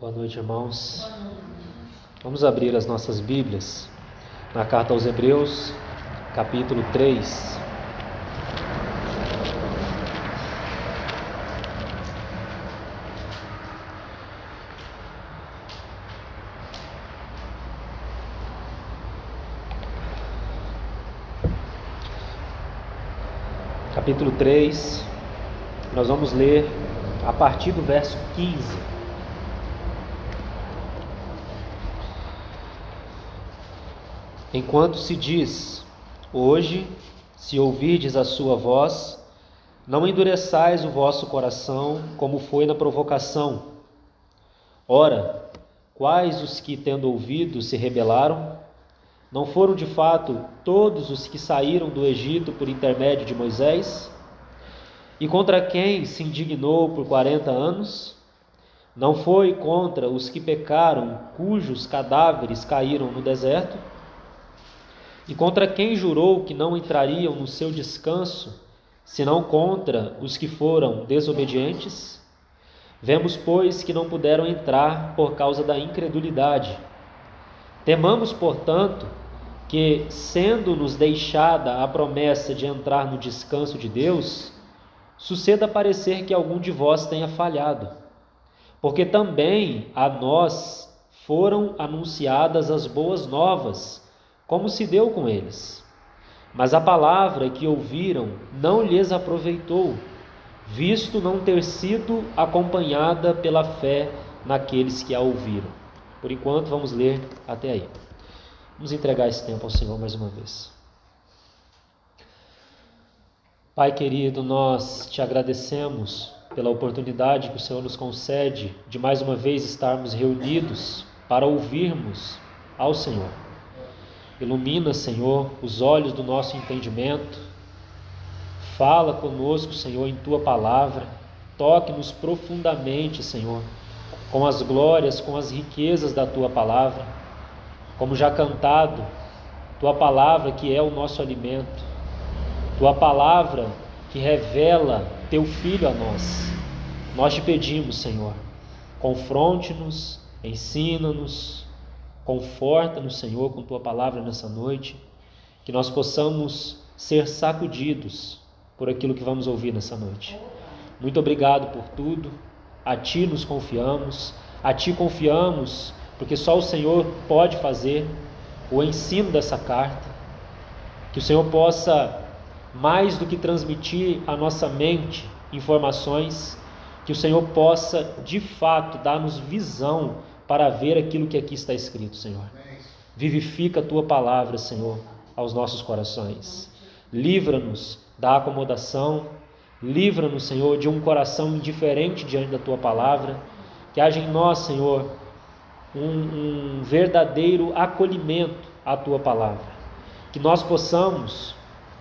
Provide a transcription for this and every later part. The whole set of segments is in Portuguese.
Boa noite, irmãos. Vamos abrir as nossas Bíblias na carta aos Hebreus, capítulo 3. Capítulo 3, nós vamos ler a partir do verso 15. Enquanto se diz, hoje, se ouvirdes a sua voz, não endureçais o vosso coração, como foi na provocação. Ora, quais os que, tendo ouvido, se rebelaram? Não foram de fato todos os que saíram do Egito por intermédio de Moisés? E contra quem se indignou por 40 anos? Não foi contra os que pecaram, cujos cadáveres caíram no deserto? E contra quem jurou que não entrariam no seu descanso, senão contra os que foram desobedientes? Vemos, pois, que não puderam entrar por causa da incredulidade. Temamos, portanto, que, sendo-nos deixada a promessa de entrar no descanso de Deus, suceda parecer que algum de vós tenha falhado, porque também a nós foram anunciadas as boas novas, como se deu com eles. Mas a palavra que ouviram não lhes aproveitou, visto não ter sido acompanhada pela fé naqueles que a ouviram. Por enquanto, vamos ler até aí. Vamos entregar esse tempo ao Senhor mais uma vez. Pai querido, nós te agradecemos pela oportunidade que o Senhor nos concede de mais uma vez estarmos reunidos para ouvirmos ao Senhor. Ilumina, Senhor, os olhos do nosso entendimento. Fala conosco, Senhor, em Tua palavra. Toque-nos profundamente, Senhor, com as glórias, com as riquezas da Tua palavra. Como já cantado, Tua palavra que é o nosso alimento. Tua palavra que revela Teu Filho a nós. Nós te pedimos, Senhor, confronte-nos, ensina-nos, conforta-nos, Senhor, com Tua palavra nessa noite, que nós possamos ser sacudidos por aquilo que vamos ouvir nessa noite. Muito obrigado por tudo, a Ti nos confiamos, a Ti confiamos, porque só o Senhor pode fazer o ensino dessa carta, que o Senhor possa, mais do que transmitir à nossa mente informações, que o Senhor possa, de fato, dar-nos visão para ver aquilo que aqui está escrito, Senhor. Vivifica a Tua palavra, Senhor, aos nossos corações. Livra-nos da acomodação, livra-nos, Senhor, de um coração indiferente diante da Tua palavra, que haja em nós, Senhor, um verdadeiro acolhimento à Tua palavra, que nós possamos,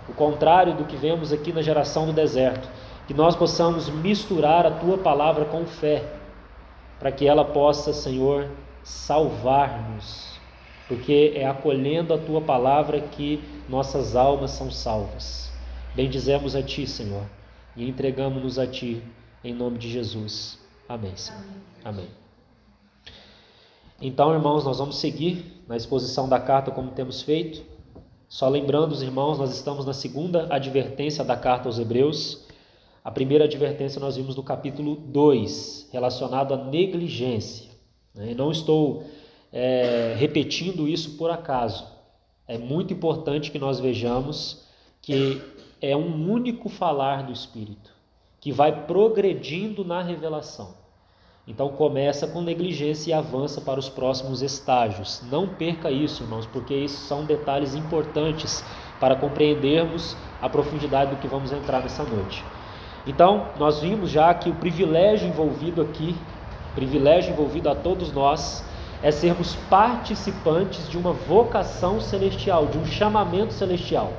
o contrário do que vemos aqui na geração do deserto, que nós possamos misturar a Tua palavra com fé, para que ela possa, Senhor, salvar-nos, porque é acolhendo a Tua palavra que nossas almas são salvas. Bendizemos a Ti, Senhor, e entregamos-nos a Ti, em nome de Jesus. Amém, Senhor. Amém. Então, irmãos, nós vamos seguir na exposição da carta como temos feito. Só lembrando os irmãos, nós estamos na segunda advertência da carta aos Hebreus. A primeira advertência nós vimos no capítulo 2, relacionado à negligência. Eu não estou repetindo isso por acaso. É muito importante que nós vejamos que é um único falar do Espírito, que vai progredindo na revelação. Então começa com negligência e avança para os próximos estágios. Não perca isso, irmãos, porque isso são detalhes importantes para compreendermos a profundidade do que vamos entrar nessa noite. Então, nós vimos já que o privilégio envolvido aqui, privilégio envolvido a todos nós, é sermos participantes de uma vocação celestial, de um chamamento celestial.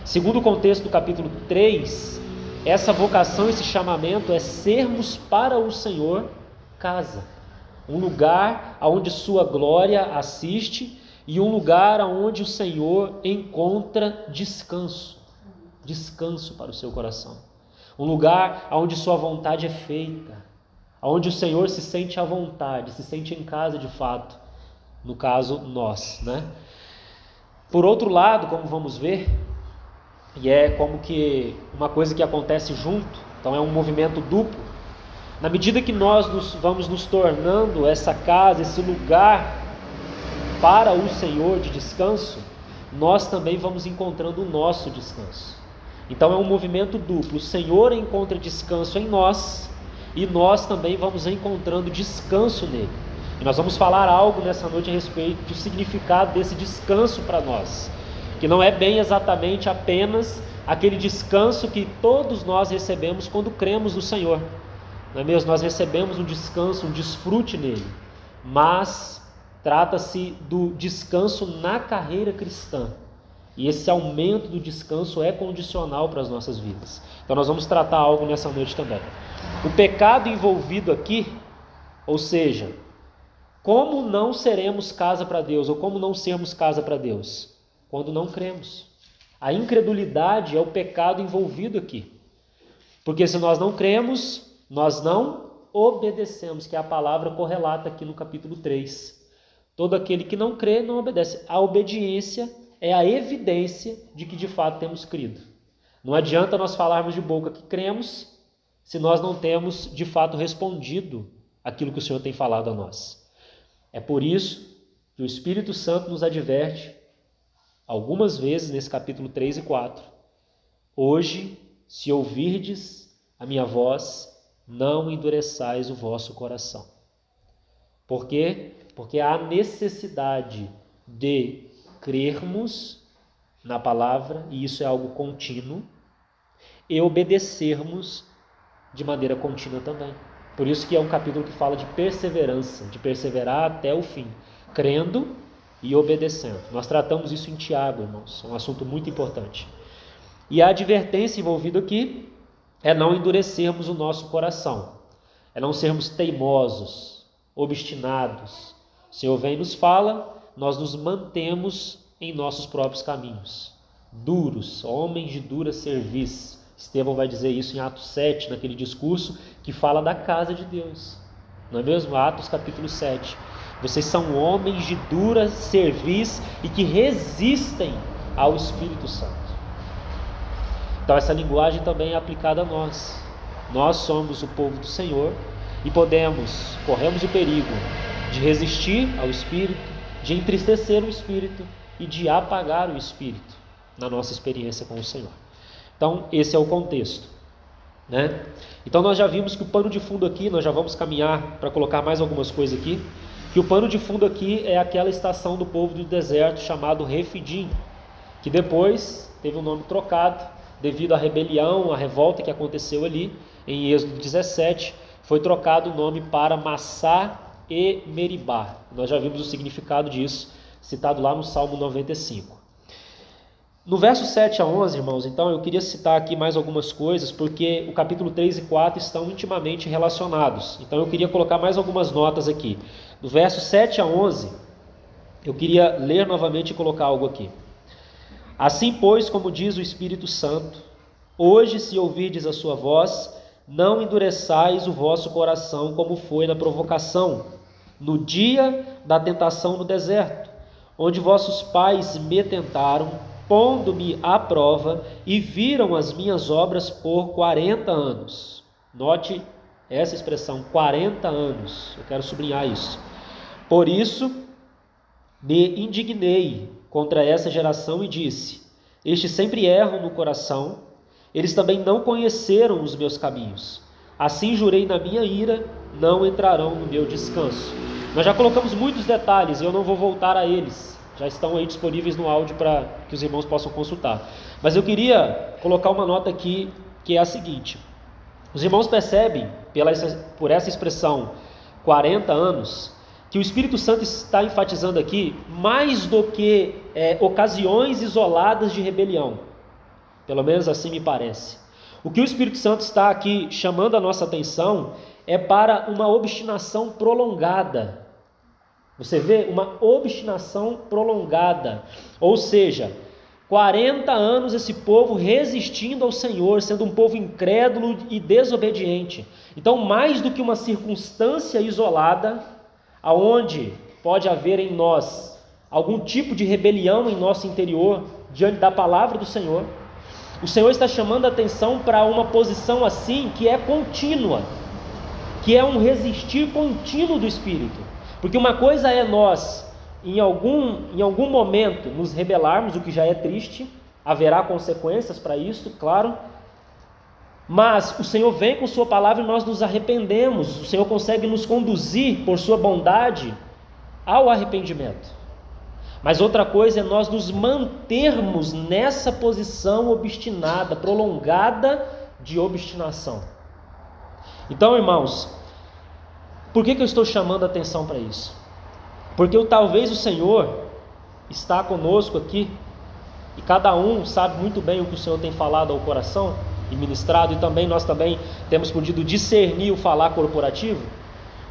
Segundo o contexto do capítulo 3, essa vocação, esse chamamento é sermos para o Senhor casa, um lugar onde Sua glória assiste e um lugar onde o Senhor encontra descanso para o seu coração, um lugar onde Sua vontade é feita, onde o Senhor se sente à vontade, se sente em casa de fato, no caso nós, né? Por outro lado, como vamos ver, e é como que uma coisa que acontece junto, então é um movimento duplo, na medida que nós vamos nos tornando essa casa, esse lugar para o Senhor de descanso, nós também vamos encontrando o nosso descanso. Então é um movimento duplo, o Senhor encontra descanso em nós, e nós também vamos encontrando descanso nele. E nós vamos falar algo nessa noite a respeito do significado desse descanso para nós, que não é bem exatamente apenas aquele descanso que todos nós recebemos quando cremos no Senhor, não é mesmo? Nós recebemos um descanso, um desfrute nele, mas trata-se do descanso na carreira cristã, e esse aumento do descanso é condicional para as nossas vidas. Então nós vamos tratar algo nessa noite também. O pecado envolvido aqui, ou seja, como não seremos casa para Deus, ou como não sermos casa para Deus? Quando não cremos. A incredulidade é o pecado envolvido aqui. Porque se nós não cremos, nós não obedecemos, que é a palavra correlata aqui no capítulo 3. Todo aquele que não crê, não obedece. A obediência é a evidência de que de fato temos crido. Não adianta nós falarmos de boca que cremos, se nós não temos de fato respondido aquilo que o Senhor tem falado a nós. É por isso que o Espírito Santo nos adverte algumas vezes nesse capítulo 3 e 4. Hoje, se ouvirdes a minha voz, não endureçais o vosso coração. Por quê? Porque há necessidade de crermos na palavra, e isso é algo contínuo, e obedecermos de maneira contínua também. Por isso que é um capítulo que fala de perseverança, de perseverar até o fim, crendo e obedecendo. Nós tratamos isso em Tiago, irmãos, é um assunto muito importante. E a advertência envolvida aqui é não endurecermos o nosso coração, é não sermos teimosos, obstinados. O Senhor vem e nos fala, nós nos mantemos em nossos próprios caminhos, duros, homens de dura cerviz. Estevão vai dizer isso em Atos 7, naquele discurso que fala da casa de Deus, não é mesmo? Atos capítulo 7. Vocês são homens de dura cerviz e que resistem ao Espírito Santo. Então essa linguagem também é aplicada a nós. Nós somos o povo do Senhor e corremos o perigo de resistir ao Espírito, de entristecer o Espírito e de apagar o Espírito na nossa experiência com o Senhor. Então esse é o contexto, né? Então nós já vimos que o pano de fundo aqui, nós já vamos caminhar para colocar mais algumas coisas aqui, que o pano de fundo aqui é aquela estação do povo do deserto chamado Refidim, que depois teve um nome trocado devido à rebelião, à revolta que aconteceu ali em Êxodo 17, foi trocado o nome para Massá e Meribá. Nós já vimos o significado disso, citado lá no Salmo 95. No verso 7 a 11, irmãos, então eu queria citar aqui mais algumas coisas, porque o capítulo 3 e 4 estão intimamente relacionados. Então eu queria colocar mais algumas notas aqui. Do verso 7 a 11, eu queria ler novamente e colocar algo aqui. Assim, pois, como diz o Espírito Santo, hoje, se ouvirdes a sua voz, não endureçais o vosso coração como foi na provocação, no dia da tentação no deserto, onde vossos pais me tentaram, pondo-me à prova, e viram as minhas obras por 40 anos. Note essa expressão, 40 anos, eu quero sublinhar isso. Por isso, me indignei contra essa geração e disse: estes sempre erram no coração, eles também não conheceram os meus caminhos. Assim jurei na minha ira, não entrarão no meu descanso. Nós já colocamos muitos detalhes e eu não vou voltar a eles. Já estão aí disponíveis no áudio para que os irmãos possam consultar. Mas eu queria colocar uma nota aqui, que é a seguinte. Os irmãos percebem, por essa expressão 40 anos, que o Espírito Santo está enfatizando aqui mais do que ocasiões isoladas de rebelião. Pelo menos assim me parece. O que o Espírito Santo está aqui chamando a nossa atenção é para uma obstinação prolongada. Você vê? Uma obstinação prolongada. Ou seja, 40 anos esse povo resistindo ao Senhor, sendo um povo incrédulo e desobediente. Então, mais do que uma circunstância isolada, aonde pode haver em nós algum tipo de rebelião em nosso interior diante da palavra do Senhor, o Senhor está chamando a atenção para uma posição assim que é contínua, que é um resistir contínuo do Espírito. Porque uma coisa é nós, em algum momento, nos rebelarmos, o que já é triste, haverá consequências para isso, claro, mas o Senhor vem com sua palavra e nós nos arrependemos, o Senhor consegue nos conduzir por sua bondade ao arrependimento. Mas outra coisa é nós nos mantermos nessa posição obstinada, prolongada de obstinação. Então, irmãos, por que eu estou chamando a atenção para isso? Porque talvez o Senhor está conosco aqui, e cada um sabe muito bem o que o Senhor tem falado ao coração e ministrado, e também nós também temos podido discernir o falar corporativo.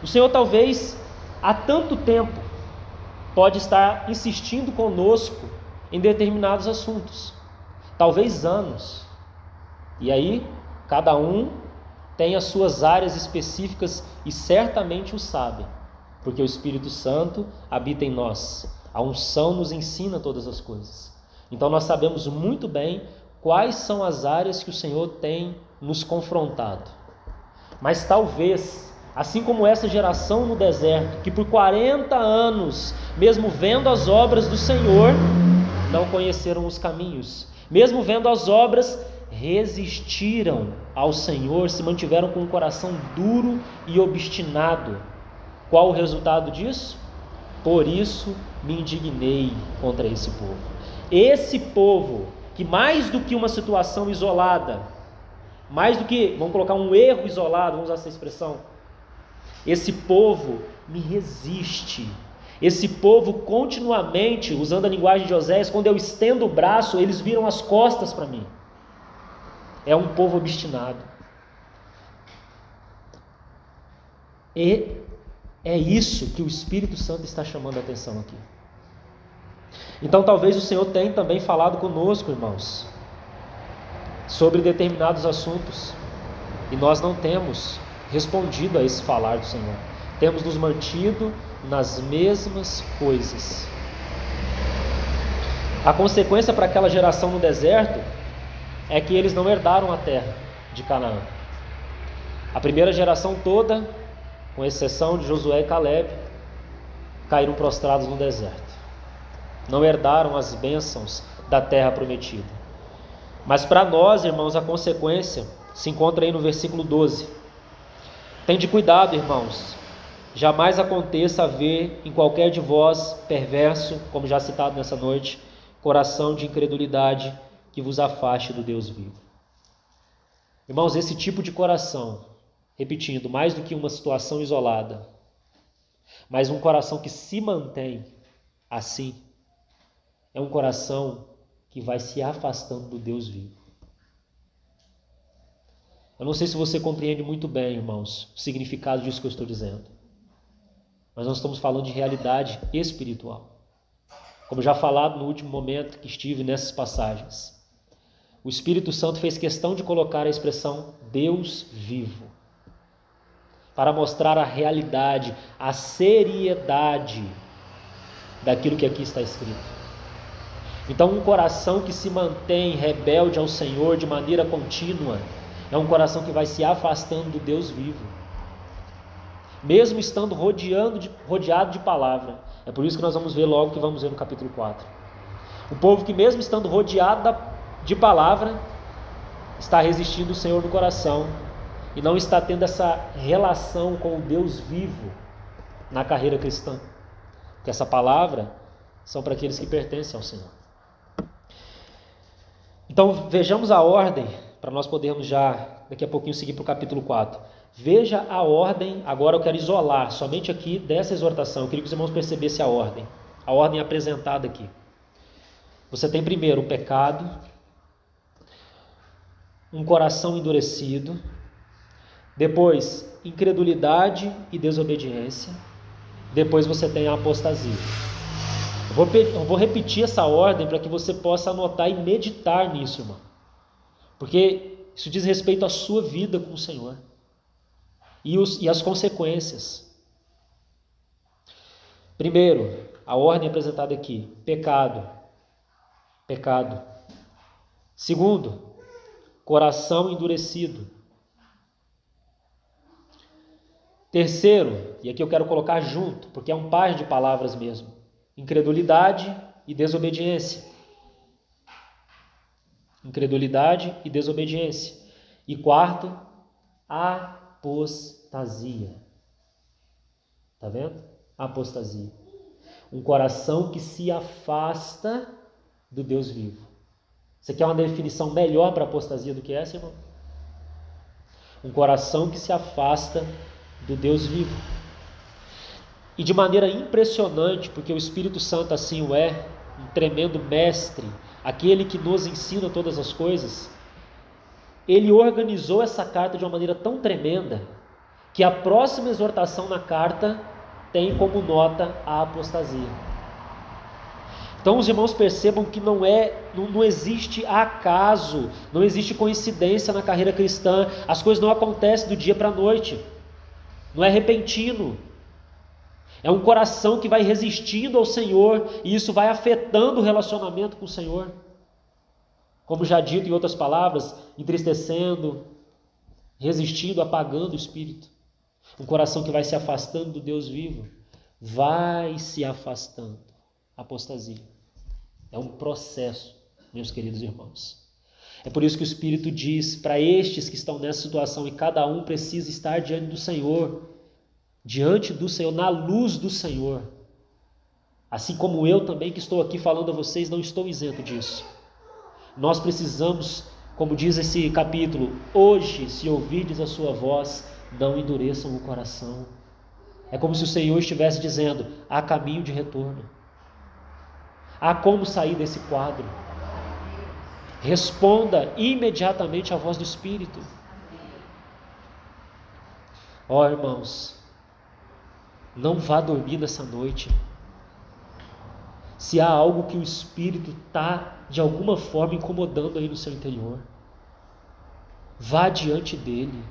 O Senhor talvez há tanto tempo pode estar insistindo conosco em determinados assuntos, talvez anos, e aí cada um tem as suas áreas específicas e certamente o sabe, porque o Espírito Santo habita em nós, a unção nos ensina todas as coisas. Então nós sabemos muito bem quais são as áreas que o Senhor tem nos confrontado. Mas talvez, assim como essa geração no deserto, que por 40 anos, mesmo vendo as obras do Senhor, não conheceram os caminhos, mesmo vendo as obras, resistiram ao Senhor, se mantiveram com o coração duro e obstinado. Qual o resultado disso? Por isso me indignei contra esse povo. Esse povo, que mais do que uma situação isolada, mais do que, vamos colocar um erro isolado, vamos usar essa expressão, esse povo me resiste. Esse povo continuamente, usando a linguagem de Oséias, quando eu estendo o braço, eles viram as costas para mim. É um povo obstinado. E é isso que o Espírito Santo está chamando a atenção aqui. Então talvez o Senhor tenha também falado conosco, irmãos, sobre determinados assuntos, e nós não temos respondido a esse falar do Senhor. Temos nos mantido nas mesmas coisas. A consequência para aquela geração no deserto é que eles não herdaram a terra de Canaã. A primeira geração toda, com exceção de Josué e Caleb, caíram prostrados no deserto. Não herdaram as bênçãos da terra prometida. Mas para nós, irmãos, a consequência se encontra aí no versículo 12. Tende cuidado, irmãos, jamais aconteça haver em qualquer de vós perverso, como já citado nessa noite, coração de incredulidade que vos afaste do Deus vivo. Irmãos, esse tipo de coração, repetindo, mais do que uma situação isolada, mas um coração que se mantém assim, é um coração que vai se afastando do Deus vivo. Eu não sei se você compreende muito bem, irmãos, o significado disso que eu estou dizendo, mas nós estamos falando de realidade espiritual. Como já falado no último momento que estive nessas passagens, o Espírito Santo fez questão de colocar a expressão Deus vivo, para mostrar a realidade, a seriedade daquilo que aqui está escrito. Então, um coração que se mantém rebelde ao Senhor de maneira contínua é um coração que vai se afastando do Deus vivo, mesmo estando rodeado de palavra. É por isso que nós vamos ver logo que vamos ver no capítulo 4. O povo que, mesmo estando rodeado de palavra, está resistindo o Senhor no coração e não está tendo essa relação com o Deus vivo na carreira cristã. Porque essa palavra são para aqueles que pertencem ao Senhor. Então vejamos a ordem, para nós podermos já daqui a pouquinho seguir para o capítulo 4. Veja a ordem, agora eu quero isolar somente aqui dessa exortação. Eu queria que os irmãos percebessem a ordem apresentada aqui. Você tem primeiro o pecado, um coração endurecido, depois incredulidade e desobediência, depois você tem a apostasia. Eu vou repetir essa ordem para que você possa anotar e meditar nisso, irmão. Porque isso diz respeito à sua vida com o Senhor e as consequências. Primeiro, a ordem apresentada aqui: pecado. Pecado. Segundo, coração endurecido. Terceiro, e aqui eu quero colocar junto, porque é um par de palavras mesmo: incredulidade e desobediência. Incredulidade e desobediência. E quarto, apostasia. Tá vendo? Apostasia. Um coração que se afasta do Deus vivo. Você quer uma definição melhor para apostasia do que essa, irmão? Um coração que se afasta do Deus vivo. E de maneira impressionante, porque o Espírito Santo assim o é, um tremendo mestre, aquele que nos ensina todas as coisas, ele organizou essa carta de uma maneira tão tremenda, que a próxima exortação na carta tem como nota a apostasia. Então os irmãos percebam que não existe acaso, não existe coincidência na carreira cristã, as coisas não acontecem do dia para a noite, não é repentino. É um coração que vai resistindo ao Senhor e isso vai afetando o relacionamento com o Senhor. Como já dito em outras palavras, entristecendo, resistindo, apagando o Espírito. Um coração que vai se afastando do Deus vivo, vai se afastando. Apostasia. É um processo, meus queridos irmãos. É por isso que o Espírito diz para estes que estão nessa situação, e cada um precisa estar diante do Senhor, na luz do Senhor. Assim como eu também que estou aqui falando a vocês, não estou isento disso. Nós precisamos, como diz esse capítulo, hoje, se ouvirdes a sua voz, não endureçam o coração. É como se o Senhor estivesse dizendo: há caminho de retorno. Há como sair desse quadro. Responda imediatamente à voz do Espírito. Ó, irmãos, não vá dormir nessa noite se há algo que o Espírito está de alguma forma incomodando aí no seu interior. Vá diante dele,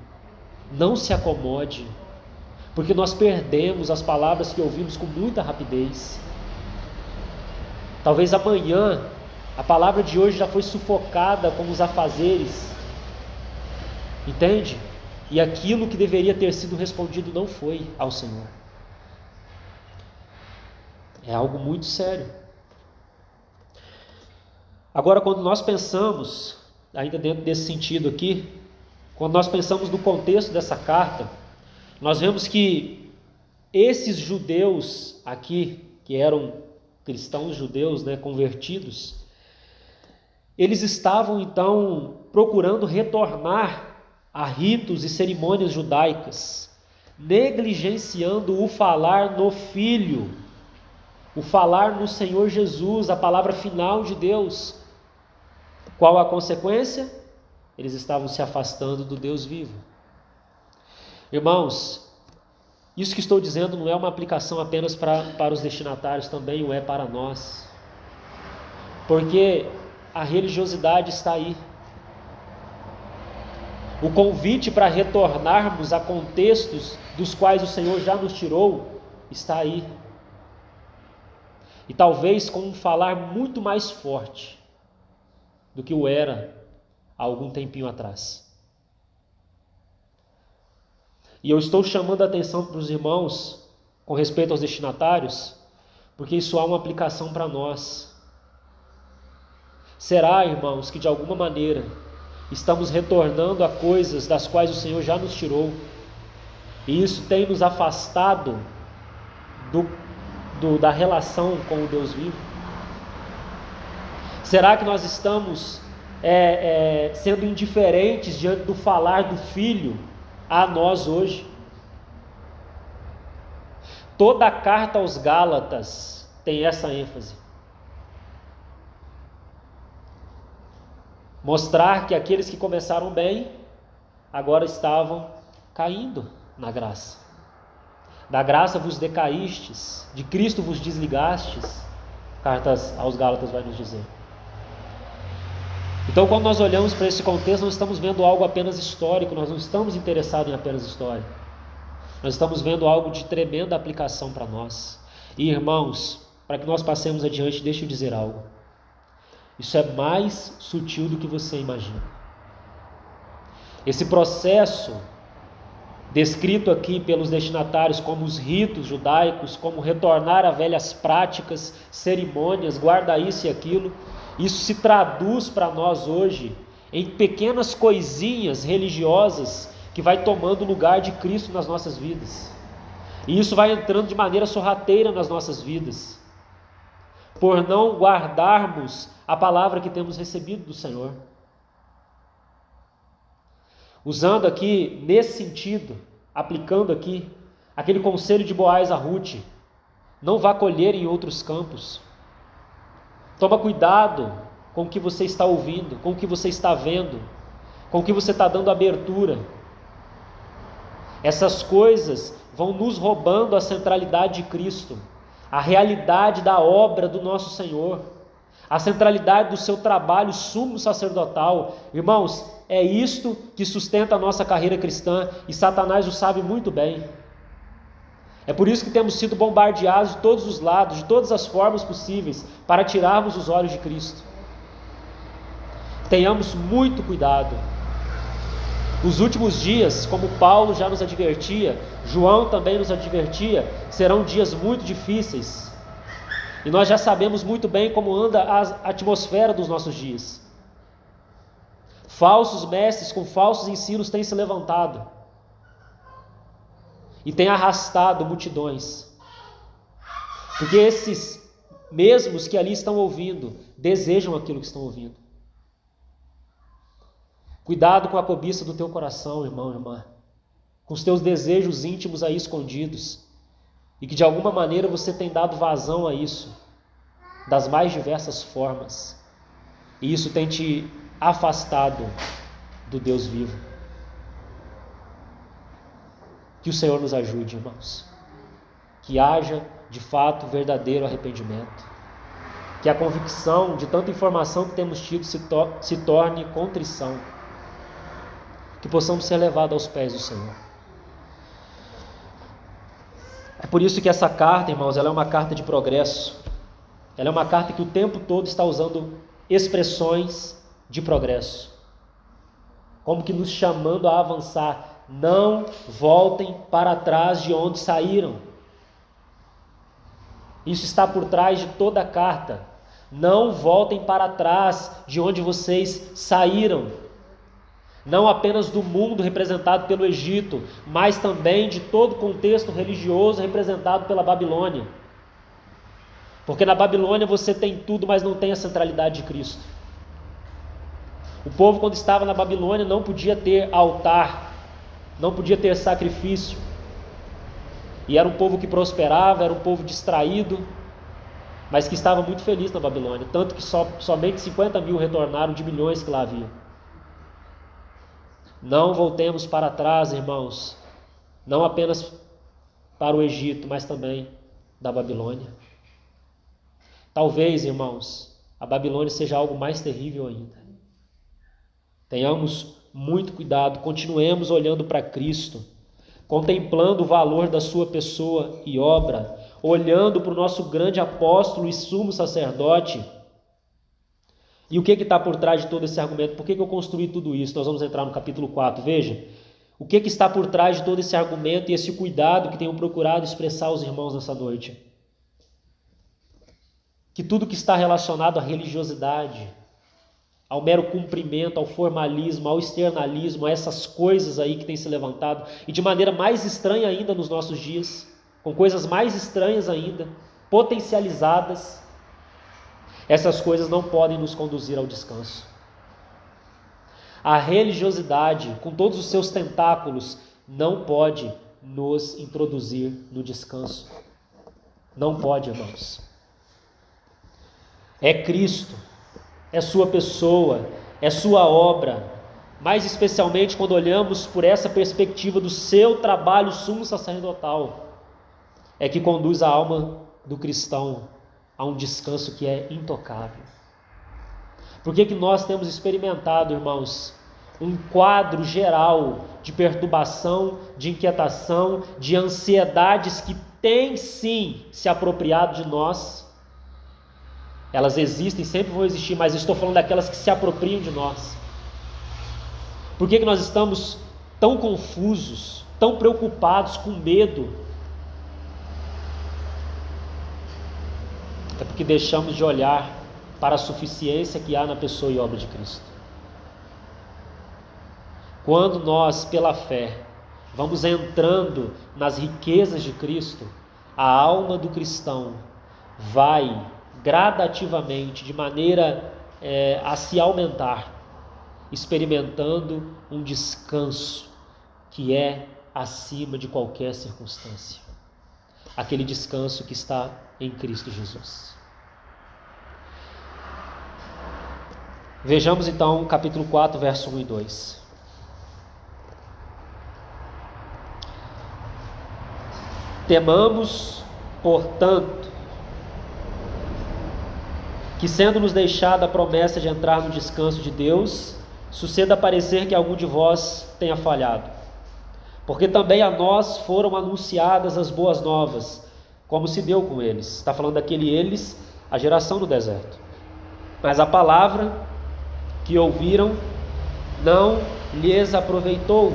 não se acomode, porque nós perdemos as palavras que ouvimos com muita rapidez. Talvez amanhã a palavra de hoje já foi sufocada com os afazeres, entende? E aquilo que deveria ter sido respondido não foi ao Senhor. É algo muito sério. Agora, quando nós pensamos, ainda dentro desse sentido aqui, quando nós pensamos no contexto dessa carta, nós vemos que esses judeus aqui, que eram cristãos judeus, convertidos, eles estavam então procurando retornar a ritos e cerimônias judaicas, negligenciando o falar no Filho, o falar no Senhor Jesus, a palavra final de Deus. Qual a consequência? Eles estavam se afastando do Deus vivo. Irmãos, isso que estou dizendo não é uma aplicação apenas para os destinatários, também o é para nós. Porque a religiosidade está aí. O convite para retornarmos a contextos dos quais o Senhor já nos tirou está aí. E talvez com um falar muito mais forte do que o era há algum tempinho atrás. E eu estou chamando a atenção para os irmãos com respeito aos destinatários, porque isso há uma aplicação para nós. Será, irmãos, que de alguma maneira estamos retornando a coisas das quais o Senhor já nos tirou, e isso tem nos afastado da relação com o Deus vivo? Será que nós estamos sendo indiferentes diante do falar do Filho a nós hoje? Toda a carta aos Gálatas tem essa ênfase. Mostrar que aqueles que começaram bem, agora estavam caindo na graça. Da graça vos decaístes, de Cristo vos desligastes. Cartas aos Gálatas vai nos dizer. Então, quando nós olhamos para esse contexto, nós estamos vendo algo apenas histórico, nós não estamos interessados em apenas história. Nós estamos vendo algo de tremenda aplicação para nós. E, irmãos, para que nós passemos adiante, deixa eu dizer algo. Isso é mais sutil do que você imagina. Esse processo, descrito aqui pelos destinatários como os ritos judaicos, como retornar a velhas práticas, cerimônias, guarda isso e aquilo, isso se traduz para nós hoje em pequenas coisinhas religiosas que vai tomando o lugar de Cristo nas nossas vidas. E isso vai entrando de maneira sorrateira nas nossas vidas, por não guardarmos a palavra que temos recebido do Senhor. Usando aqui, nesse sentido, aplicando aqui, aquele conselho de Boaz a Ruth: não vá colher em outros campos. Toma cuidado com o que você está ouvindo, com o que você está vendo, com o que você está dando abertura. Essas coisas vão nos roubando a centralidade de Cristo, a realidade da obra do nosso Senhor, a centralidade do seu trabalho sumo sacerdotal. Irmãos, é isto que sustenta a nossa carreira cristã, e Satanás o sabe muito bem. É por isso que temos sido bombardeados de todos os lados, de todas as formas possíveis, para tirarmos os olhos de Cristo. Tenhamos muito cuidado. Os últimos dias, como Paulo já nos advertia, João também nos advertia, serão dias muito difíceis. E nós já sabemos muito bem como anda a atmosfera dos nossos dias. Falsos mestres com falsos ensinos têm se levantado e têm arrastado multidões, porque esses mesmos que ali estão ouvindo desejam aquilo que estão ouvindo. Cuidado com a cobiça do teu coração, irmão, irmã, com os teus desejos íntimos aí escondidos, e que de alguma maneira você tem dado vazão a isso, das mais diversas formas, e isso tem te afastado do Deus vivo. Que o Senhor nos ajude, irmãos, que haja de fato verdadeiro arrependimento, que a convicção de tanta informação que temos tido se torne contrição, que possamos ser levados aos pés do Senhor. É por isso que essa carta, irmãos, ela é uma carta de progresso. Ela é uma carta que o tempo todo está usando expressões de progresso, como que nos chamando a avançar. Não voltem para trás de onde saíram. Isso está por trás de toda a carta. Não voltem para trás de onde vocês saíram. Não apenas do mundo representado pelo Egito, mas também de todo o contexto religioso representado pela Babilônia. Porque na Babilônia você tem tudo, mas não tem a centralidade de Cristo. O povo, quando estava na Babilônia, não podia ter altar, não podia ter sacrifício. E era um povo que prosperava, era um povo distraído, mas que estava muito feliz na Babilônia. Tanto que somente 50 mil retornaram de milhões que lá havia. Não voltemos para trás, irmãos, não apenas para o Egito, mas também da Babilônia. Talvez, irmãos, a Babilônia seja algo mais terrível ainda. Tenhamos muito cuidado, continuemos olhando para Cristo, contemplando o valor da sua pessoa e obra, olhando para o nosso grande apóstolo e sumo sacerdote. E o que está por trás de todo esse argumento? Por que eu construí tudo isso? Nós vamos entrar no capítulo 4, veja. O que está por trás de todo esse argumento e esse cuidado que tenho procurado expressar aos irmãos nessa noite? Que tudo que está relacionado à religiosidade, ao mero cumprimento, ao formalismo, ao externalismo, a essas coisas aí que têm se levantado, e de maneira mais estranha ainda nos nossos dias, com coisas mais estranhas ainda, potencializadas, essas coisas não podem nos conduzir ao descanso. A religiosidade, com todos os seus tentáculos, não pode nos introduzir no descanso. Não pode, irmãos. É Cristo, é sua pessoa, é sua obra, mais especialmente quando olhamos por essa perspectiva do seu trabalho sumo sacerdotal, é que conduz a alma do cristão a um descanso que é intocável. Por que nós temos experimentado, irmãos, um quadro geral de perturbação, de inquietação, de ansiedades que têm sim se apropriado de nós? Elas existem, sempre vão existir, mas estou falando daquelas que se apropriam de nós. Por que nós estamos tão confusos, tão preocupados, com medo? É porque deixamos de olhar para a suficiência que há na pessoa e obra de Cristo. Quando nós, pela fé, vamos entrando nas riquezas de Cristo, a alma do cristão vai gradativamente, de maneira a se aumentar, experimentando um descanso que é acima de qualquer circunstância. Aquele descanso que está em Cristo Jesus. Vejamos então capítulo 4, verso 1 e 2. Temamos, portanto, que sendo-nos deixada a promessa de entrar no descanso de Deus, suceda parecer que algum de vós tenha falhado. Porque também a nós foram anunciadas as boas novas, como se deu com eles. Está falando daquele eles, a geração do deserto. Mas a palavra que ouviram não lhes aproveitou,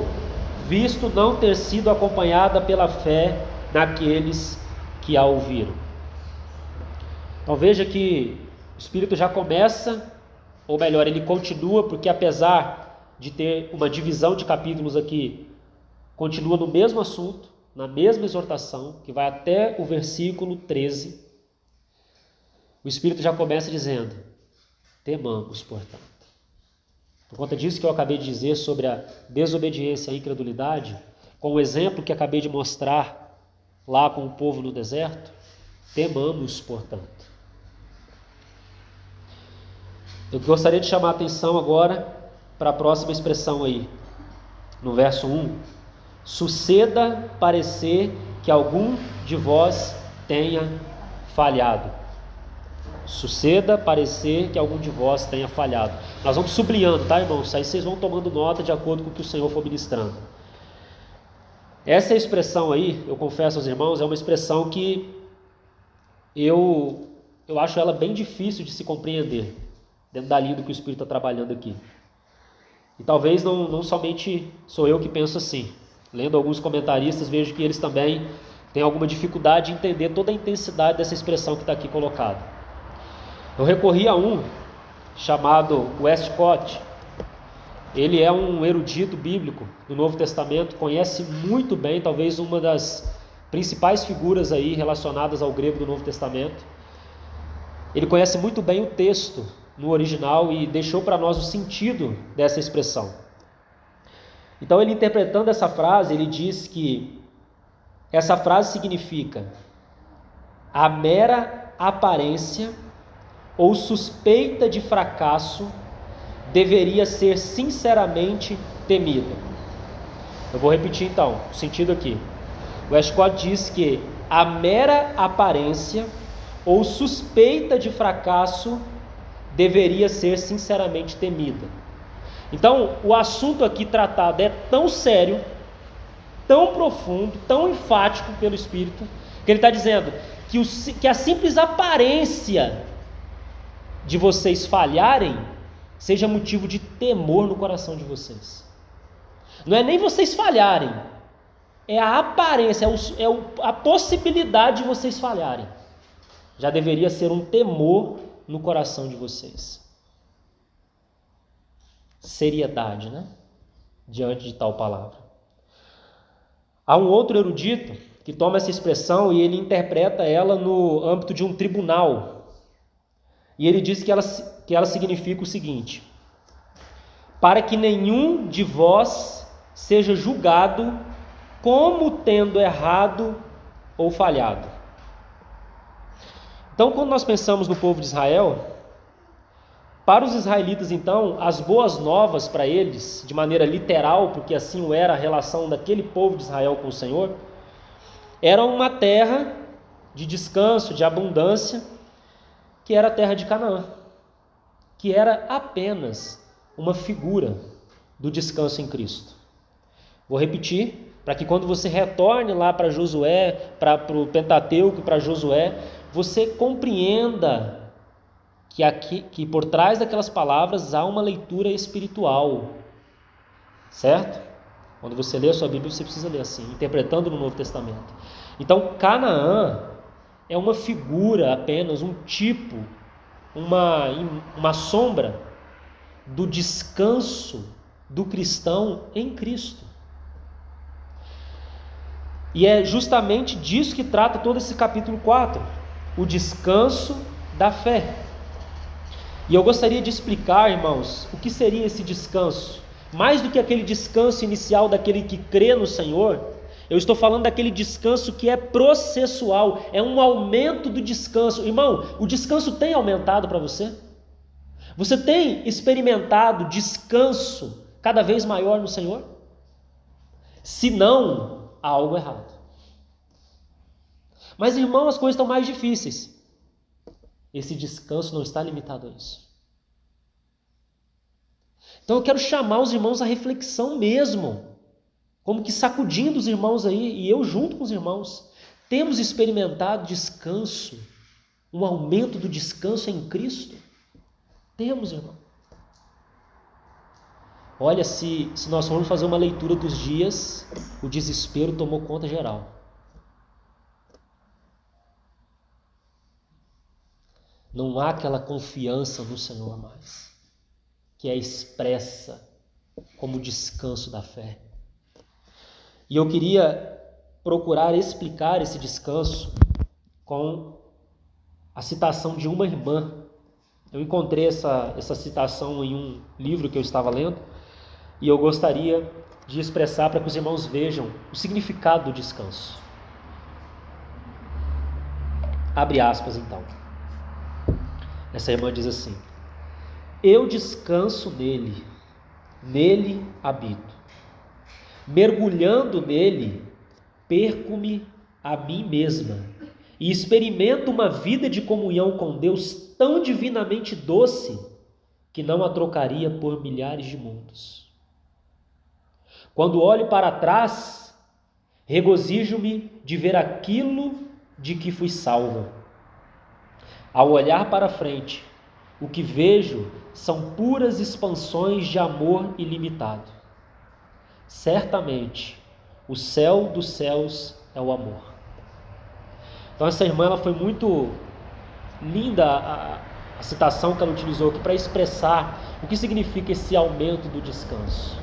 visto não ter sido acompanhada pela fé naqueles que a ouviram. Então veja que o Espírito já começa, ou melhor, ele continua, porque apesar de ter uma divisão de capítulos aqui, continua no mesmo assunto, na mesma exortação, que vai até o versículo 13. O Espírito já começa dizendo: temamos, portanto. Por conta disso que eu acabei de dizer sobre a desobediência e a incredulidade, com o exemplo que acabei de mostrar lá com o povo no deserto, temamos, portanto. Eu gostaria de chamar a atenção agora para a próxima expressão aí, no verso 1. Suceda parecer que algum de vós tenha falhado. Suceda parecer que algum de vós tenha falhado. Nós vamos sublinhando, tá, irmãos? Aí vocês vão tomando nota de acordo com o que o Senhor for ministrando. Essa expressão aí, eu confesso aos irmãos, é uma expressão que eu acho ela bem difícil de se compreender, dentro da linha do que o Espírito está trabalhando aqui. E talvez não somente sou eu que penso assim. Lendo alguns comentaristas, vejo que eles também têm alguma dificuldade de entender toda a intensidade dessa expressão que está aqui colocada. Eu recorri a um chamado Westcott. Ele é um erudito bíblico do Novo Testamento, conhece muito bem, talvez uma das principais figuras aí relacionadas ao grego do Novo Testamento. Ele conhece muito bem o texto no original e deixou para nós o sentido dessa expressão. Então, ele interpretando essa frase, ele diz que essa frase significa a mera aparência ou suspeita de fracasso deveria ser sinceramente temida. Eu vou repetir então o sentido aqui. O Westcott diz que a mera aparência ou suspeita de fracasso deveria ser sinceramente temida. Então, o assunto aqui tratado é tão sério, tão profundo, tão enfático pelo Espírito, que ele está dizendo que a simples aparência de vocês falharem seja motivo de temor no coração de vocês. Não é nem vocês falharem, é a aparência, a possibilidade de vocês falharem. Já deveria ser um temor no coração de vocês. Seriedade, né? Diante de tal palavra. Há um outro erudito que toma essa expressão e ele interpreta ela no âmbito de um tribunal. E ele diz que ela significa o seguinte: para que nenhum de vós seja julgado como tendo errado ou falhado. Então, quando nós pensamos no povo de Israel, para os israelitas, então, as boas novas para eles, de maneira literal, porque assim era a relação daquele povo de Israel com o Senhor, era uma terra de descanso, de abundância, que era a terra de Canaã, que era apenas uma figura do descanso em Cristo. Vou repetir, para que quando você retorne lá para Josué, para o Pentateuco e para Josué, você compreenda que por trás daquelas palavras há uma leitura espiritual, certo? Quando você lê a sua Bíblia, você precisa ler assim, interpretando no Novo Testamento. Então, Canaã é uma figura apenas, um tipo, uma sombra do descanso do cristão em Cristo. E é justamente disso que trata todo esse capítulo 4, o descanso da fé. E eu gostaria de explicar, irmãos, o que seria esse descanso. Mais do que aquele descanso inicial daquele que crê no Senhor, eu estou falando daquele descanso que é processual, é um aumento do descanso. Irmão, o descanso tem aumentado para você? Você tem experimentado descanso cada vez maior no Senhor? Se não, há algo errado. Mas, irmão, as coisas estão mais difíceis. Esse descanso não está limitado a isso. Então eu quero chamar os irmãos à reflexão mesmo, como que sacudindo os irmãos aí, e eu junto com os irmãos. Temos experimentado descanso, um aumento do descanso em Cristo? Temos, irmão. Olha, se nós formos fazer uma leitura dos dias, o desespero tomou conta geral. Não há aquela confiança no Senhor mais, que é expressa como descanso da fé. E eu queria procurar explicar esse descanso com a citação de uma irmã. Eu encontrei essa citação em um livro que eu estava lendo e eu gostaria de expressar para que os irmãos vejam o significado do descanso. Abre aspas então. Essa irmã diz assim: eu descanso nele, nele habito. Mergulhando nele, perco-me a mim mesma e experimento uma vida de comunhão com Deus tão divinamente doce que não a trocaria por milhares de mundos. Quando olho para trás, regozijo-me de ver aquilo de que fui salva. Ao olhar para frente, o que vejo são puras expansões de amor ilimitado. Certamente, o céu dos céus é o amor. Então essa irmã ela foi muito linda a citação que ela utilizou aqui para expressar o que significa esse aumento do descanso.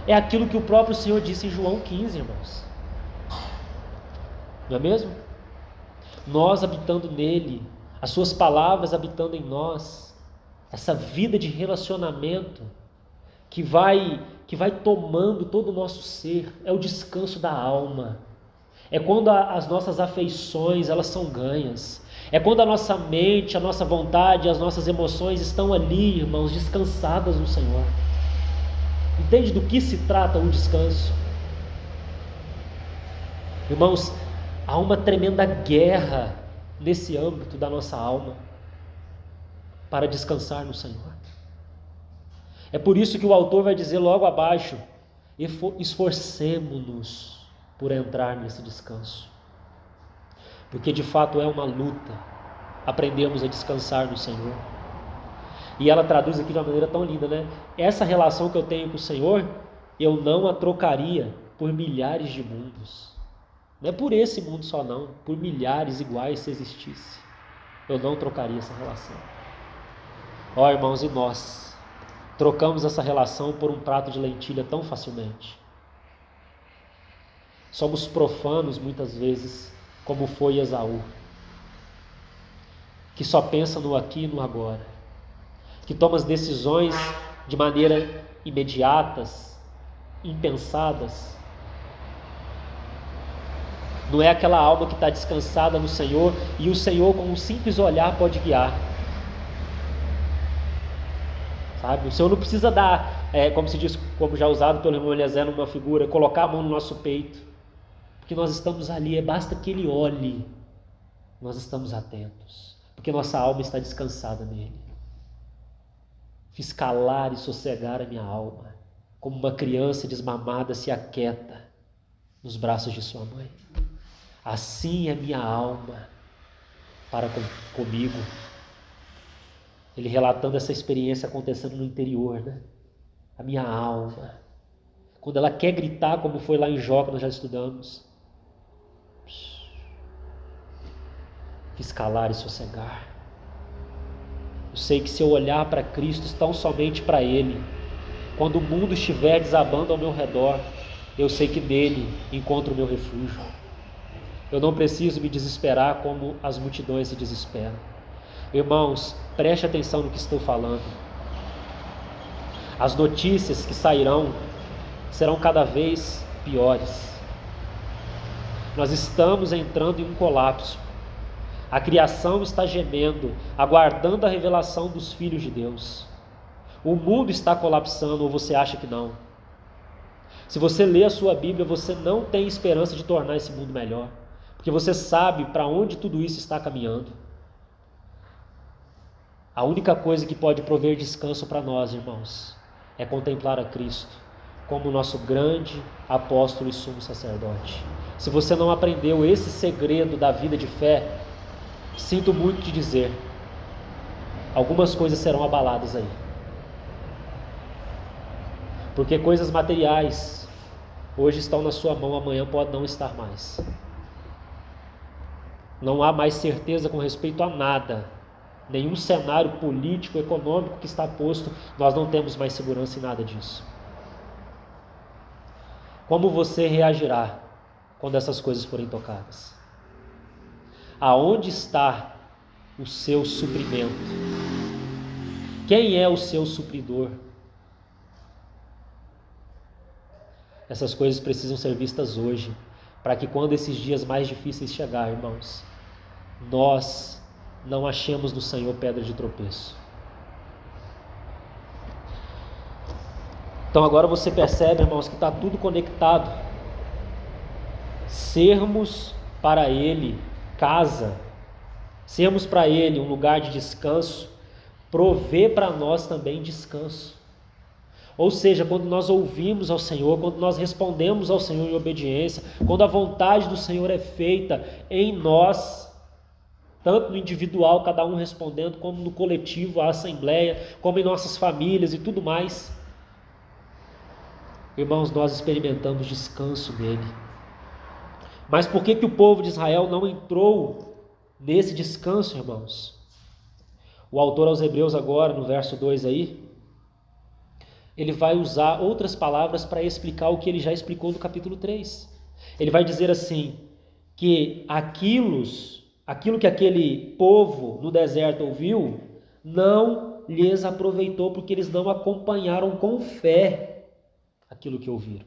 É aquilo que o próprio Senhor disse em João 15, irmãos. Não é mesmo? Nós habitando nele, as suas palavras habitando em nós, essa vida de relacionamento que vai tomando todo o nosso ser, é o descanso da alma. É quando as nossas afeições elas são ganhas. É quando a nossa mente, a nossa vontade, as nossas emoções estão ali, irmãos, descansadas no Senhor. Entende do que se trata o descanso? Irmãos, há uma tremenda guerra nesse âmbito da nossa alma para descansar no Senhor. É por isso que o autor vai dizer logo abaixo: esforcemo-nos por entrar nesse descanso. Porque de fato é uma luta aprendermos a descansar no Senhor. E ela traduz aqui de uma maneira tão linda, né? Essa relação que eu tenho com o Senhor, eu não a trocaria por milhares de mundos. Não é por esse mundo só não, por milhares iguais se existisse. Eu não trocaria essa relação. Ó, irmãos, e nós trocamos essa relação por um prato de lentilha tão facilmente. Somos profanos muitas vezes, como foi Esaú, que só pensa no aqui e no agora, que toma as decisões de maneira imediatas, impensadas. Não é aquela alma que está descansada no Senhor e o Senhor com um simples olhar pode guiar. Sabe? O Senhor não precisa dar, como se diz, como já usado pelo irmão Eliezer numa figura, colocar a mão no nosso peito. Porque nós estamos ali, basta que Ele olhe, nós estamos atentos. porque nossa alma está descansada nele. Fiz calar e sossegar a minha alma, como uma criança desmamada se aquieta nos braços de sua mãe. Assim é minha alma para comigo. Ele relatando essa experiência acontecendo no interior, né? A minha alma, quando ela quer gritar, como foi lá em Jó, que nós já estudamos, fiz calar e sossegar. Eu sei que se eu olhar para Cristo, tão somente para Ele, quando o mundo estiver desabando ao meu redor, eu sei que nele encontro o meu refúgio. Eu não preciso me desesperar como as multidões se desesperam. Irmãos, preste atenção no que estou falando. As notícias que sairão serão cada vez piores. Nós estamos entrando em um colapso. A criação está gemendo, aguardando a revelação dos filhos de Deus. O mundo está colapsando, ou você acha que não? Se você lê a sua Bíblia, você não tem esperança de tornar esse mundo melhor, porque você sabe para onde tudo isso está caminhando. A única coisa que pode prover descanso para nós, irmãos, é contemplar a Cristo como nosso grande apóstolo e sumo sacerdote. Se você não aprendeu esse segredo da vida de fé, sinto muito te dizer, algumas coisas serão abaladas aí. Porque coisas materiais hoje estão na sua mão, amanhã pode não estar mais. Não há mais certeza com respeito a nada. Nenhum cenário político, econômico que está posto, nós não temos mais segurança em nada disso. Como você reagirá quando essas coisas forem tocadas? Aonde está o seu suprimento? Quem é o seu supridor? Essas coisas precisam ser vistas hoje, para que quando esses dias mais difíceis chegarem, irmãos, nós não achemos no Senhor pedra de tropeço. Então agora você percebe, irmãos, que está tudo conectado. Sermos para Ele casa, sermos para Ele um lugar de descanso, provê para nós também descanso. Ou seja, quando nós ouvimos ao Senhor, quando nós respondemos ao Senhor em obediência, quando a vontade do Senhor é feita em nós, tanto no individual, cada um respondendo, como no coletivo, a assembleia, como em nossas famílias e tudo mais, irmãos, nós experimentamos descanso nele. Mas por que o povo de Israel não entrou nesse descanso, irmãos? O autor aos Hebreus agora, no verso 2 aí, ele vai usar outras palavras para explicar o que ele já explicou no capítulo 3. Ele vai dizer assim, que aquilo que aquele povo no deserto ouviu, não lhes aproveitou, porque eles não acompanharam com fé aquilo que ouviram.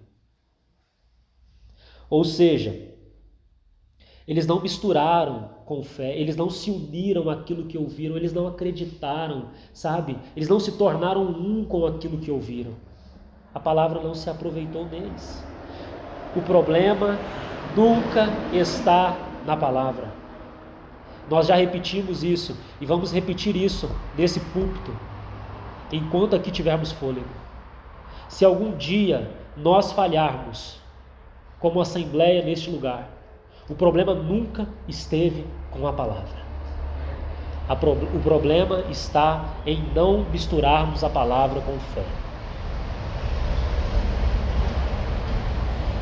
Ou seja, eles não misturaram com fé, eles não se uniram àquilo que ouviram, eles não acreditaram, sabe? Eles não se tornaram um com aquilo que ouviram. A palavra não se aproveitou neles. O problema nunca está na palavra. Nós já repetimos isso e vamos repetir isso nesse púlpito, enquanto aqui tivermos fôlego. Se algum dia nós falharmos como assembleia neste lugar, o problema nunca esteve com a palavra. O problema está em não misturarmos a palavra com fé.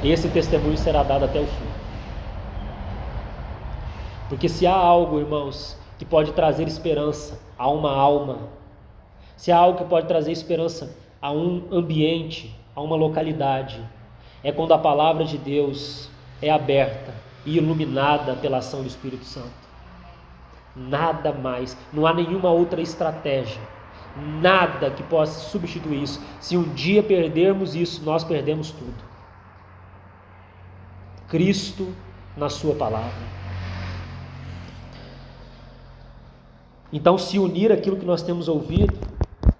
Esse testemunho será dado até o fim. Porque se há algo, irmãos, que pode trazer esperança a uma alma, se há algo que pode trazer esperança a um ambiente, a uma localidade, é quando a palavra de Deus é aberta e iluminada pela ação do Espírito Santo. Nada mais, não há nenhuma outra estratégia, nada que possa substituir isso. Se um dia perdermos isso, nós perdemos tudo. Cristo na sua palavra. Então, se unir aquilo que nós temos ouvido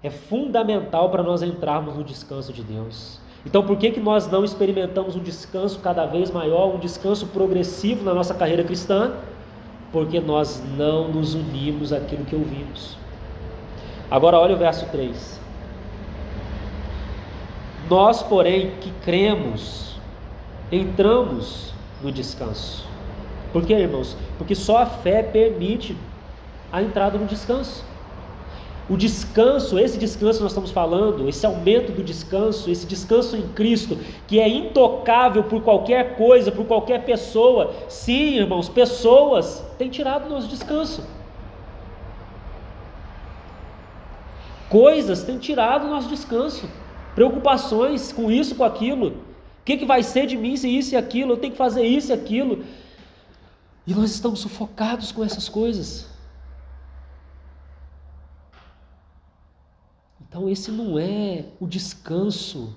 é fundamental para nós entrarmos no descanso de Deus. Então, por que nós não experimentamos um descanso cada vez maior, um descanso progressivo na nossa carreira cristã? porque nós não nos unimos àquilo que ouvimos. Agora olha o verso 3. Nós, porém, que cremos, entramos no descanso. Por quê, irmãos? Porque só a fé permite a entrada no descanso. O descanso, esse descanso que nós estamos falando, esse aumento do descanso, esse descanso em Cristo, que é intocável por qualquer coisa, por qualquer pessoa. Sim, irmãos, pessoas têm tirado o nosso descanso. Coisas têm tirado o nosso descanso. Preocupações com isso, com aquilo. O que vai ser de mim se isso e aquilo? Eu tenho que fazer isso e aquilo. E nós estamos sufocados com essas coisas. Então esse não é o descanso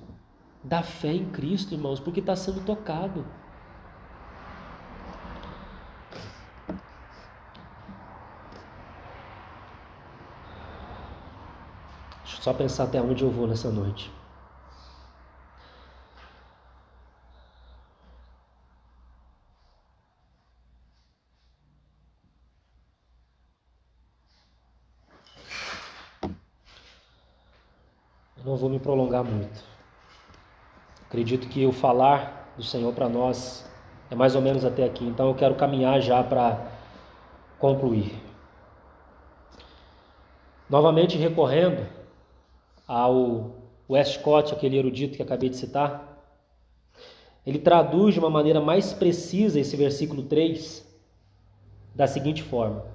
da fé em Cristo, irmãos, porque está sendo tocado. Deixa eu só pensar até onde eu vou nessa noite. Não vou me prolongar muito. Acredito que o falar do Senhor para nós é mais ou menos até aqui. Então eu quero caminhar já para concluir. Novamente recorrendo ao Westcott, aquele erudito que acabei de citar, ele traduz de uma maneira mais precisa esse versículo 3 da seguinte forma.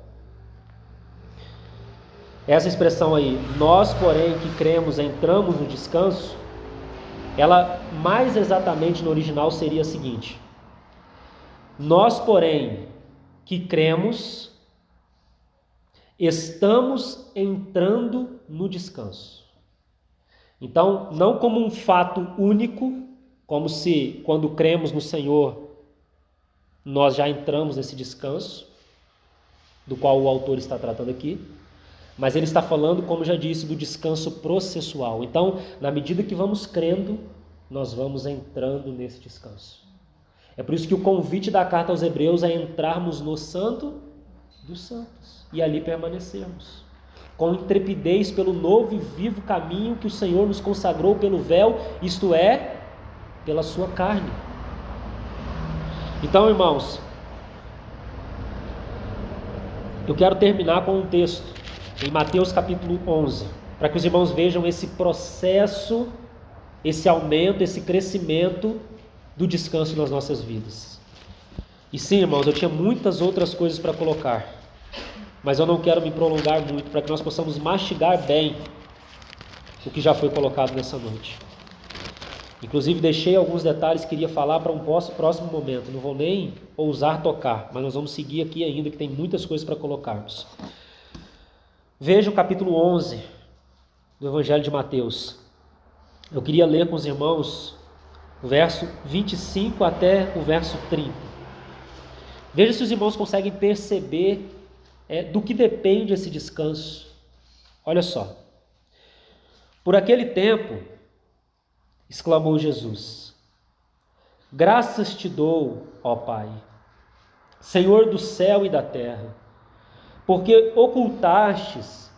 Essa expressão aí, nós porém que cremos entramos no descanso, ela mais exatamente no original seria a seguinte: nós porém que cremos estamos entrando no descanso. Então, não como um fato único, como se quando cremos no Senhor nós já entramos nesse descanso, do qual o autor está tratando aqui, mas ele está falando, como já disse, do descanso processual. Então, na medida que vamos crendo, nós vamos entrando nesse descanso. É por isso que o convite da carta aos Hebreus é entrarmos no Santo dos Santos e ali permanecermos, com intrepidez pelo novo e vivo caminho que o Senhor nos consagrou pelo véu, isto é, pela sua carne. Então, irmãos, eu quero terminar com um texto em Mateus capítulo 11, para que os irmãos vejam esse processo, esse aumento, esse crescimento do descanso nas nossas vidas. E sim, irmãos, eu tinha muitas outras coisas para colocar, mas eu não quero me prolongar muito, para que nós possamos mastigar bem o que já foi colocado nessa noite. Inclusive deixei alguns detalhes que queria falar para um próximo momento, não vou nem ousar tocar, mas nós vamos seguir aqui ainda, que tem muitas coisas para colocarmos. Veja o capítulo 11 do Evangelho de Mateus. Eu queria ler com os irmãos o verso 25 até o verso 30. Veja se os irmãos conseguem perceber do que depende esse descanso. Olha só. Por aquele tempo, exclamou Jesus, graças te dou, ó Pai, Senhor do céu e da terra, porque ocultastes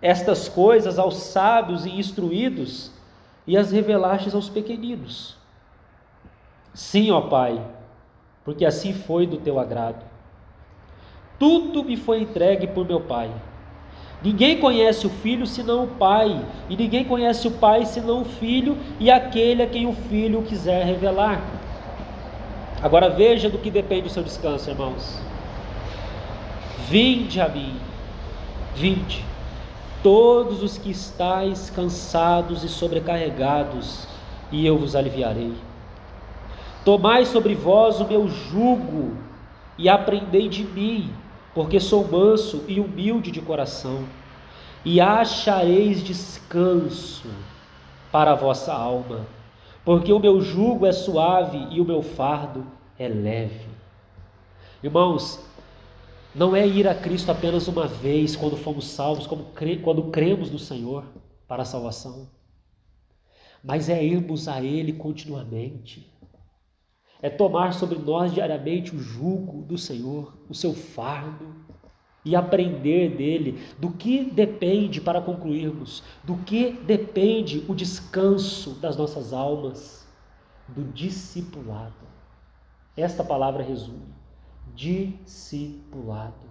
estas coisas aos sábios e instruídos e as revelastes aos pequeninos. Sim, ó Pai, porque assim foi do teu agrado. Tudo me foi entregue por meu Pai. Ninguém conhece o Filho senão o Pai, e ninguém conhece o Pai senão o Filho e aquele a quem o Filho quiser revelar. Agora veja do que depende o seu descanso, irmãos. Vinde a mim, vinde, todos os que estáis cansados e sobrecarregados, e eu vos aliviarei. Tomai sobre vós o meu jugo e aprendei de mim, porque sou manso e humilde de coração, e achareis descanso para a vossa alma, porque o meu jugo é suave e o meu fardo é leve. Irmãos, não é ir a Cristo apenas uma vez quando fomos salvos, quando cremos no Senhor para a salvação, mas é irmos a Ele continuamente, é tomar sobre nós diariamente o jugo do Senhor, o seu fardo, e aprender dele. Do que depende, para concluirmos, do que depende o descanso das nossas almas? Do discipulado. Esta palavra resume: discipulado.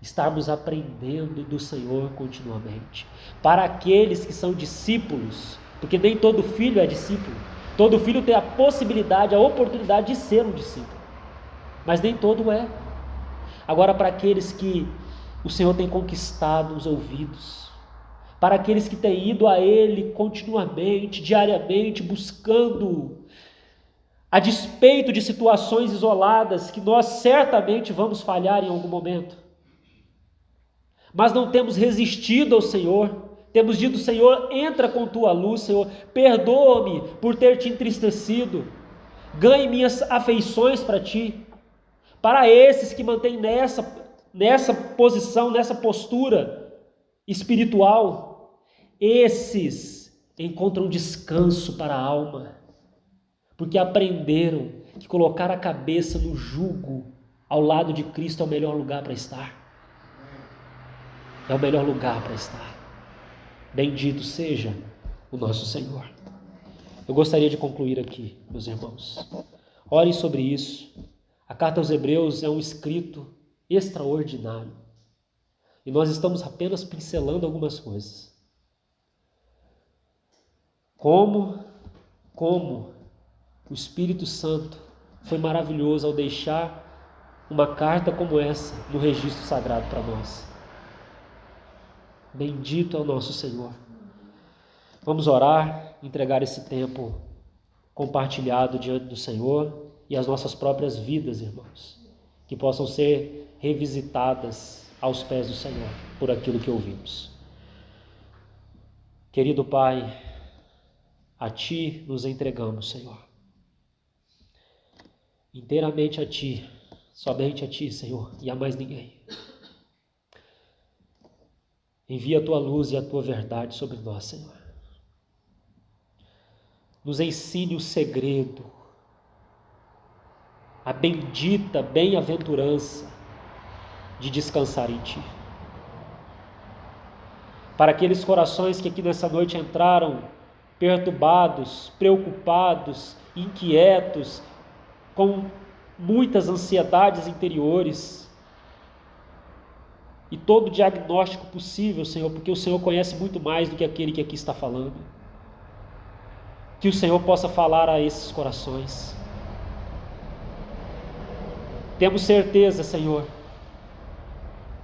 Estarmos aprendendo do Senhor continuamente. Para aqueles que são discípulos, porque nem todo filho é discípulo. Todo filho tem a possibilidade, a oportunidade de ser um discípulo, mas nem todo é. Agora, para aqueles que o Senhor tem conquistado os ouvidos, para aqueles que têm ido a Ele continuamente, diariamente, buscando, a despeito de situações isoladas, que nós certamente vamos falhar em algum momento, mas não temos resistido ao Senhor, temos dito: Senhor, entra com tua luz, Senhor, perdoa-me por ter te entristecido, ganhe minhas afeições para ti. Para esses que mantêm nessa posição, nessa postura espiritual, esses encontram descanso para a alma, porque aprenderam que colocar a cabeça no jugo ao lado de Cristo é o melhor lugar para estar. É o melhor lugar para estar. Bendito seja o nosso Senhor. Eu gostaria de concluir aqui, meus irmãos. Orem sobre isso. A carta aos Hebreus é um escrito extraordinário. E nós estamos apenas pincelando algumas coisas. Como o Espírito Santo foi maravilhoso ao deixar uma carta como essa no registro sagrado para nós. Bendito é o nosso Senhor. Vamos orar, entregar esse tempo compartilhado diante do Senhor e as nossas próprias vidas, irmãos, que possam ser revisitadas aos pés do Senhor por aquilo que ouvimos. Querido Pai, a Ti nos entregamos, Senhor. Inteiramente a Ti, somente a Ti, Senhor, e a mais ninguém. Envia a Tua luz e a Tua verdade sobre nós, Senhor. Nos ensine o segredo, a bendita bem-aventurança de descansar em Ti. Para aqueles corações que aqui nessa noite entraram perturbados, preocupados, inquietos, com muitas ansiedades interiores, e todo o diagnóstico possível, Senhor, porque o Senhor conhece muito mais do que aquele que aqui está falando. Que o Senhor possa falar a esses corações. Temos certeza, Senhor,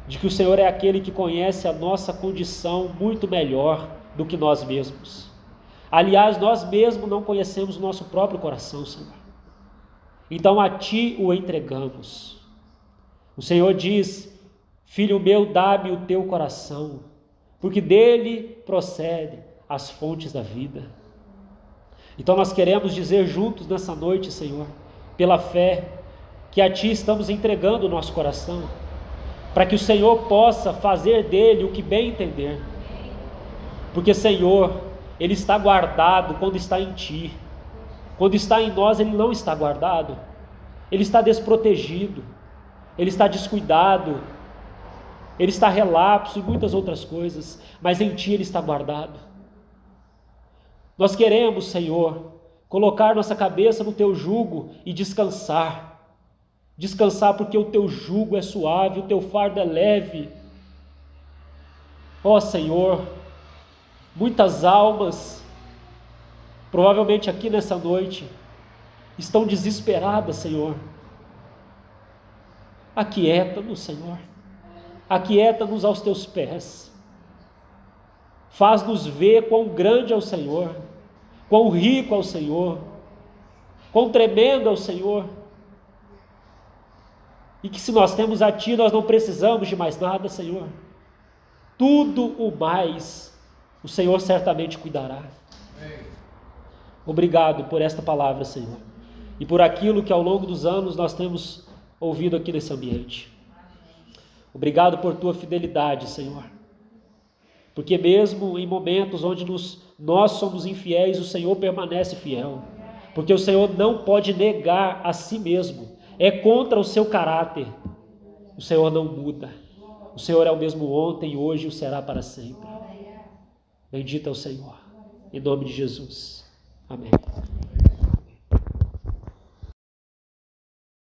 de que o Senhor é aquele que conhece a nossa condição muito melhor do que nós mesmos. Aliás, nós mesmos não conhecemos o nosso próprio coração, Senhor. Então a Ti o entregamos. O Senhor diz: Filho meu, dá-me o teu coração, porque dele procede as fontes da vida. Então nós queremos dizer juntos nessa noite, Senhor, pela fé, que a Ti estamos entregando o nosso coração, para que o Senhor possa fazer dele o que bem entender. Porque, Senhor, ele está guardado quando está em Ti. Quando está em nós, ele não está guardado. Ele está desprotegido, ele está descuidado, ele está relapso e muitas outras coisas, mas em Ti ele está guardado. Nós queremos, Senhor, colocar nossa cabeça no Teu jugo e descansar. Descansar porque o Teu jugo é suave, o Teu fardo é leve. Ó Senhor, muitas almas, provavelmente aqui nessa noite, estão desesperadas, Senhor. Aquieta-nos, Senhor. Aquieta-nos aos Teus pés. Faz-nos ver quão grande é o Senhor, quão rico é o Senhor, quão tremendo é o Senhor. E que se nós temos a Ti, nós não precisamos de mais nada, Senhor. Tudo o mais, o Senhor certamente cuidará. Obrigado por esta palavra, Senhor, e por aquilo que ao longo dos anos nós temos ouvido aqui nesse ambiente. Obrigado por Tua fidelidade, Senhor, porque mesmo em momentos onde nós somos infiéis, o Senhor permanece fiel. porque o Senhor não pode negar a si mesmo, é contra o seu caráter. O Senhor não muda, o Senhor é o mesmo ontem, hoje e o será para sempre. Bendito é o Senhor, em nome de Jesus, amém.